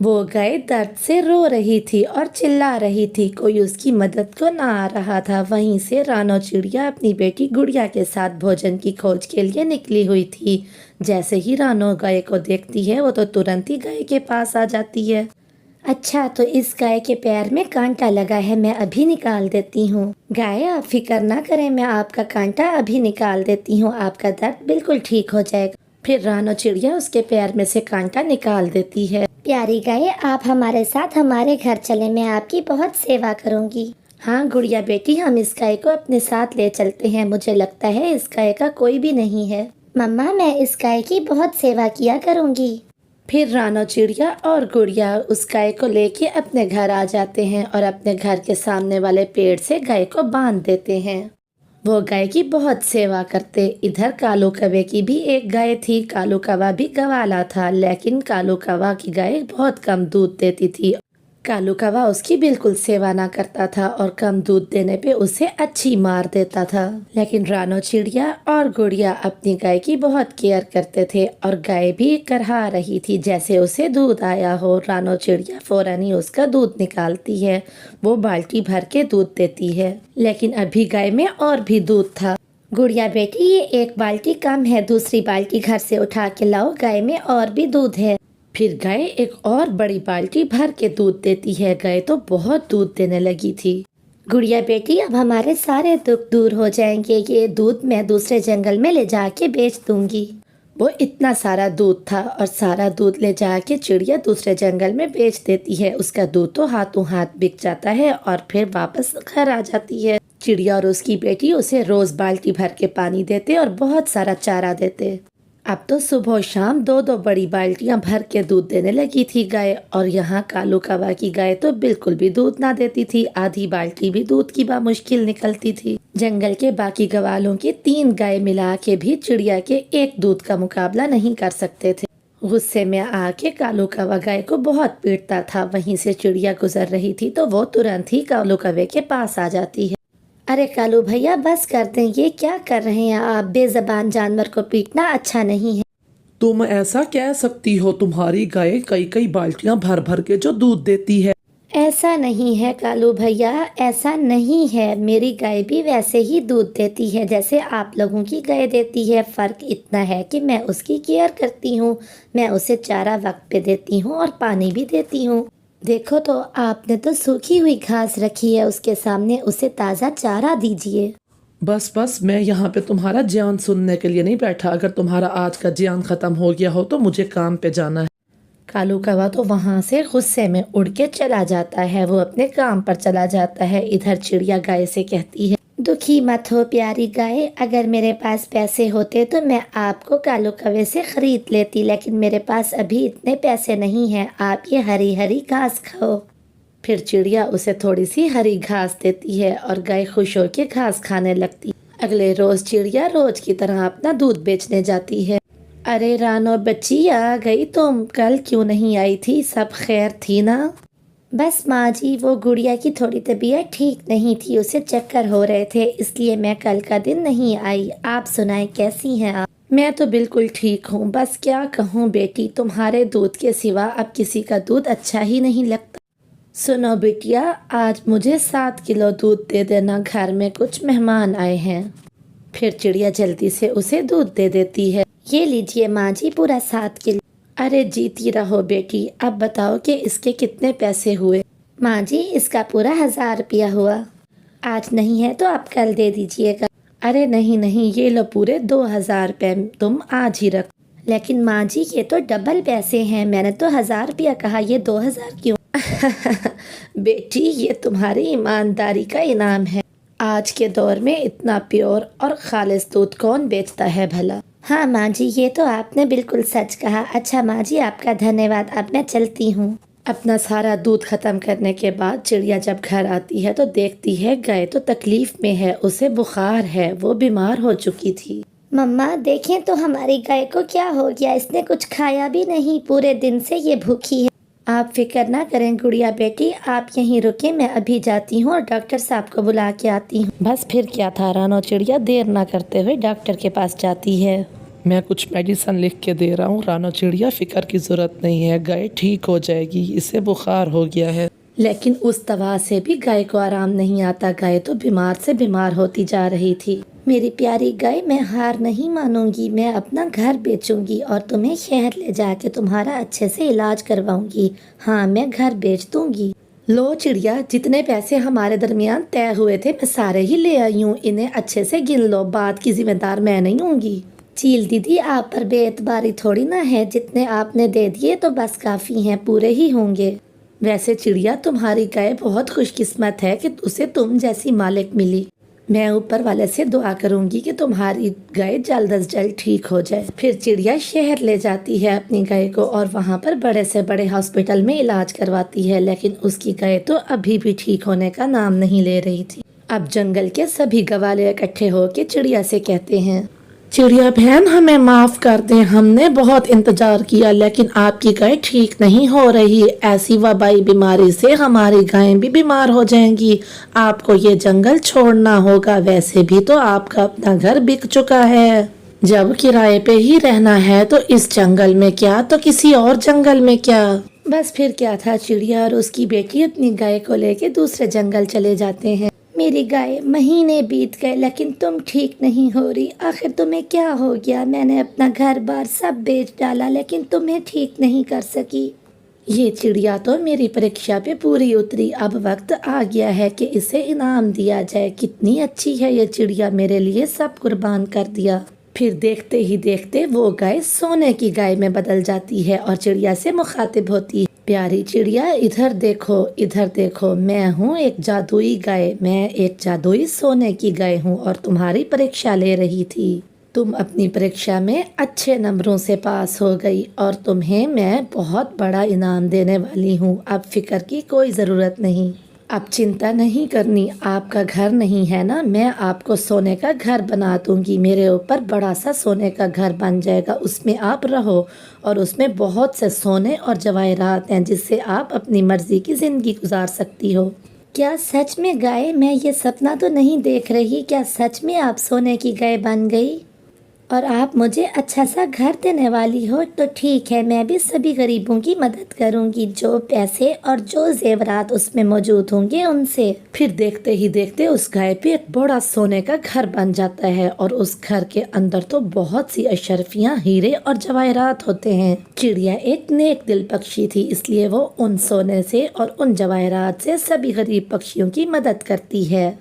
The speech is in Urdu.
وہ گائے درد سے رو رہی تھی اور چلا رہی تھی، کوئی اس کی مدد کو نہ آ رہا تھا۔ وہیں سے رانو چڑیا اپنی بیٹی گڑیا کے ساتھ بھوجن کی کھوج کے لیے نکلی ہوئی تھی۔ جیسے ہی رانو گائے کو دیکھتی ہے وہ تو ترنت ہی گائے کے پاس آ جاتی ہے۔ اچھا، تو اس گائے کے پیر میں کانٹا لگا ہے، میں ابھی نکال دیتی ہوں۔ گائے آپ فکر نہ کریں، میں آپ کا کانٹا ابھی نکال دیتی ہوں، آپ کا درد بالکل ٹھیک ہو جائے گا۔ پھر رانو چڑیا اس کے پیر میں سے کانٹا نکال دیتی ہے۔ پیاری گائے، آپ ہمارے ساتھ ہمارے گھر چلیں، میں آپ کی بہت سیوا کروں گی۔ ہاں گڑیا بیٹی، ہم اس گائے کو اپنے ساتھ لے چلتے ہیں، مجھے لگتا ہے اس گائے کا کوئی بھی نہیں ہے۔ مما، میں اس گائے کی بہت سیوا کیا کروں گی۔ پھر رانو چڑیا اور گڑیا اس گائے کو لے کے اپنے گھر آ جاتے ہیں اور اپنے گھر کے سامنے والے پیڑ سے گائے کو باندھ دیتے ہیں۔ وہ گائے کی بہت سیوا کرتے۔ ادھر کالو کوے کی بھی ایک گائے تھی۔ کالو کوا بھی گوالا تھا، لیکن کالو کوا کی گائے بہت کم دودھ دیتی تھی۔ کالو کوا اس کی بالکل سیوا نہ کرتا تھا اور کم دودھ دینے پہ اسے اچھی مار دیتا تھا۔ لیکن رانو چڑیا اور گڑیا اپنی گائے کی بہت کیئر کرتے تھے اور گائے بھی کرہا رہی تھی، جیسے اسے دودھ آیا ہو رانو چڑیا فوراً ہی اس کا دودھ نکالتی ہے، وہ بالٹی بھر کے دودھ دیتی ہے۔ لیکن ابھی گائے میں اور بھی دودھ تھا۔ گڑیا بیٹی، یہ ایک بالٹی کم ہے، دوسری بالٹی گھر سے اٹھا کے لاؤ، گائے میں اور بھی دودھ ہے۔ پھر گائے ایک اور بڑی بالٹی بھر کے دودھ دیتی ہے۔ گائے تو بہت دودھ دینے لگی تھی۔ گڑیا بیٹی، اب ہمارے سارے دکھ دور ہو جائیں گے، یہ دودھ میں دوسرے جنگل میں لے جا کے بیچ دوں گی۔ وہ اتنا سارا دودھ تھا اور سارا دودھ لے جا کے چڑیا دوسرے جنگل میں بیچ دیتی ہے۔ اس کا دودھ تو ہاتھوں ہاتھ بک جاتا ہے اور پھر واپس گھر آ جاتی ہے۔ چڑیا اور اس کی بیٹی اسے روز بالٹی بھر کے پانی دیتے اور بہت سارا چارہ دیتے۔ اب تو صبح و شام دو دو بڑی بالٹیاں بھر کے دودھ دینے لگی تھی گائے، اور یہاں کالو کوا کی گائے تو بالکل بھی دودھ نہ دیتی تھی، آدھی بالٹی بھی دودھ کی بامشکل نکلتی تھی۔ جنگل کے باقی گوالوں کی 3 گائے ملا کے بھی چڑیا کے ایک دودھ کا مقابلہ نہیں کر سکتے تھے۔ غصے میں آ کے کالو کوا گائے کو بہت پیٹتا تھا۔ وہیں سے چڑیا گزر رہی تھی تو وہ ترنت ہی کالو کوے کے پاس آ جاتی ہے۔ ارے کالو بھیا، بس کر دیں، یہ کیا کر رہے ہیں آپ؟ بے زبان جانور کو پیٹنا اچھا نہیں ہے۔ تم ایسا کہہ سکتی ہو، تمہاری گائے کئی کئی بالٹیاں بھر بھر کے جو دودھ دیتی ہے۔ ایسا نہیں ہے کالو بھیا، ایسا نہیں ہے، میری گائے بھی ویسے ہی دودھ دیتی ہے جیسے آپ لوگوں کی گائے دیتی ہے۔ فرق اتنا ہے کہ میں اس کی کیئر کرتی ہوں، میں اسے چارہ وقت پہ دیتی ہوں اور پانی بھی دیتی ہوں۔ دیکھو تو، آپ نے تو سوکھی ہوئی گھاس رکھی ہے اس کے سامنے، اسے تازہ چارہ دیجیے۔ بس بس، میں یہاں پہ تمہارا جیان سننے کے لیے نہیں بیٹھا، اگر تمہارا آج کا جیان ختم ہو گیا ہو تو مجھے کام پہ جانا ہے۔ کالو کوا تو وہاں سے غصے میں اڑ کے چلا جاتا ہے، وہ اپنے کام پر چلا جاتا ہے۔ ادھر چڑیا گائے سے کہتی ہے، دکھی مت ہو پیاری گائے، اگر میرے پاس پیسے ہوتے تو میں آپ کو کالو کوے سے خرید لیتی، لیکن میرے پاس ابھی اتنے پیسے نہیں ہیں، آپ یہ ہری ہری گھاس کھاؤ۔ پھر چڑیا اسے تھوڑی سی ہری گھاس دیتی ہے اور گائے خوش ہو کے گھاس کھانے لگتی۔ اگلے روز چڑیا روز کی طرح اپنا دودھ بیچنے جاتی ہے۔ ارے رانو بچی، آ گئی تم؟ کل کیوں نہیں آئی تھی؟ سب خیر تھی نا؟ بس ماں جی، وہ گڑیا کی تھوڑی طبیعت ٹھیک نہیں تھی، اسے چکر ہو رہے تھے، اس لیے میں کل کا دن نہیں آئی۔ آپ سنائیں، کیسی ہیں آپ؟ میں تو بالکل ٹھیک ہوں، بس کیا کہوں بیٹی، تمہارے دودھ کے سوا اب کسی کا دودھ اچھا ہی نہیں لگتا۔ سنو بیٹیا، آج مجھے 7 کلو دودھ دے دینا، گھر میں کچھ مہمان آئے ہیں۔ پھر چڑیا جلدی سے اسے دودھ دے دیتی ہے۔ یہ لیجئے ماں جی، پورا 7 کلو۔ ارے جیتی رہو بیٹی، اب بتاؤ کہ اس کے کتنے پیسے ہوئے؟ ماں جی، اس کا پورا 1000 روپیہ ہوا۔ آج نہیں ہے تو آپ کل دے دیجئے گا۔ ارے نہیں نہیں، یہ لو پورے 2000 روپے، تم آج ہی رکھ۔ لیکن ماں جی، یہ تو ڈبل پیسے ہیں، میں نے تو 1000 روپیہ کہا، یہ 2000 کیوں؟ بیٹی، یہ تمہاری ایمانداری کا انعام ہے۔ آج کے دور میں اتنا پیور اور خالص دودھ کون بیچتا ہے بھلا؟ ہاں ماں جی، یہ تو آپ نے بالکل سچ کہا۔ اچھا ماں جی، آپ کا دھنیہ واد، اب میں چلتی ہوں۔ اپنا سارا دودھ ختم کرنے کے بعد چڑیا جب گھر آتی ہے تو دیکھتی ہے گائے تو تکلیف میں ہے، اسے بخار ہے، وہ بیمار ہو چکی تھی۔ مما دیکھیں تو ہماری گائے کو کیا ہو گیا، اس نے کچھ کھایا بھی نہیں، پورے دن سے یہ بھوکی ہے۔ آپ فکر نہ کریں گڑیا بیٹی، آپ یہیں رکیں، میں ابھی جاتی ہوں اور ڈاکٹر صاحب کو بلا کے آتی ہوں۔ بس پھر کیا تھا، رانو چڑیا دیر نہ کرتے ہوئے ڈاکٹر کے پاس جاتی ہے۔ میں کچھ میڈیسن لکھ کے دے رہا ہوں رانو چڑیا، فکر کی ضرورت نہیں ہے، گائے ٹھیک ہو جائے گی، اسے بخار ہو گیا ہے۔ لیکن اس دوا سے بھی گائے کو آرام نہیں آتا، گائے تو بیمار سے بیمار ہوتی جا رہی تھی۔ میری پیاری گائے، میں ہار نہیں مانوں گی، میں اپنا گھر بیچوں گی اور تمہیں شہر لے جا کے تمہارا اچھے سے علاج کرواؤں گی۔ ہاں، میں گھر بیچ دوں گی۔ لو چڑیا، جتنے پیسے ہمارے درمیان طے ہوئے تھے میں سارے ہی لے آئی ہوں، انہیں اچھے سے گن لو، بات کی ذمہ دار میں نہیں ہوں گی۔ چیل دیدی، آپ پر بے اعتباری تھوڑی نہ ہے، جتنے آپ نے دے دیے تو بس کافی ہیں، پورے ہی ہوں گے۔ ویسے چڑیا، تمہاری گائے بہت خوش قسمت ہے کہ اسے تم جیسی مالک ملی۔ میں اوپر والے سے دعا کروں گی کہ تمہاری گائے جلد از جلد ٹھیک ہو جائے۔ پھر چڑیا شہر لے جاتی ہے اپنی گائے کو اور وہاں پر بڑے سے بڑے ہاسپٹل میں علاج کرواتی ہے، لیکن اس کی گائے تو ابھی بھی ٹھیک ہونے کا نام نہیں لے رہی تھی۔ اب جنگل کے سبھی گوالے اکٹھے ہو کے چڑیا سے کہتے ہیں، چڑیا بہن، ہمیں معاف کر دیں، ہم نے بہت انتظار کیا لیکن آپ کی گائے ٹھیک نہیں ہو رہی، ایسی وبائی بیماری سے ہماری گائیں بھی بیمار ہو جائیں گی، آپ کو یہ جنگل چھوڑنا ہوگا، ویسے بھی تو آپ کا اپنا گھر بک چکا ہے، جب کرائے پہ ہی رہنا ہے تو اس جنگل میں کیا تو کسی اور جنگل میں کیا۔ بس پھر کیا تھا، چڑیا اور اس کی بیٹی اپنی گائے کو لے کے دوسرے جنگل چلے جاتے ہیں۔ میری گائے، مہینے بیت گئے لیکن تم ٹھیک نہیں ہو رہی، آخر تمہیں کیا ہو گیا؟ میں نے اپنا گھر بار سب بیچ ڈالا لیکن تمہیں ٹھیک نہیں کر سکی۔ یہ چڑیا تو میری پریکشا پہ پوری اتری، اب وقت آ گیا ہے کہ اسے انعام دیا جائے، کتنی اچھی ہے یہ چڑیا، میرے لیے سب قربان کر دیا۔ پھر دیکھتے ہی دیکھتے وہ گائے سونے کی گائے میں بدل جاتی ہے اور چڑیا سے مخاطب ہوتی ہے، پیاری چڑیا، ادھر دیکھو، ادھر دیکھو، میں ہوں ایک جادوئی گائے، میں ایک جادوئی سونے کی گائے ہوں اور تمہاری پریکشا لے رہی تھی۔ تم اپنی پریکشا میں اچھے نمبروں سے پاس ہو گئی اور تمہیں میں بہت بڑا انعام دینے والی ہوں، اب فکر کی کوئی ضرورت نہیں، اب چنتا نہیں کرنی، آپ کا گھر نہیں ہے نا، میں آپ کو سونے کا گھر بنا دوں گی، میرے اوپر بڑا سا سونے کا گھر بن جائے گا، اس میں آپ رہو اور اس میں بہت سے سونے اور جواہرات ہیں جس سے آپ اپنی مرضی کی زندگی گزار سکتی ہو۔ کیا سچ میں گائے؟ میں یہ سپنا تو نہیں دیکھ رہی، کیا سچ میں آپ سونے کی گائے بن گئی اور آپ مجھے اچھا سا گھر دینے والی ہو؟ تو ٹھیک ہے، میں بھی سبھی غریبوں کی مدد کروں گی، جو پیسے اور جو زیورات اس میں موجود ہوں گے ان سے۔ پھر دیکھتے ہی دیکھتے اس گائے پہ ایک بڑا سونے کا گھر بن جاتا ہے اور اس گھر کے اندر تو بہت سی اشرفیاں، ہیرے اور جواہرات ہوتے ہیں۔ چڑیا ایک نیک دل پکشی تھی، اس لیے وہ ان سونے سے اور ان جواہرات سے سبھی غریب پکشیوں کی مدد کرتی ہے۔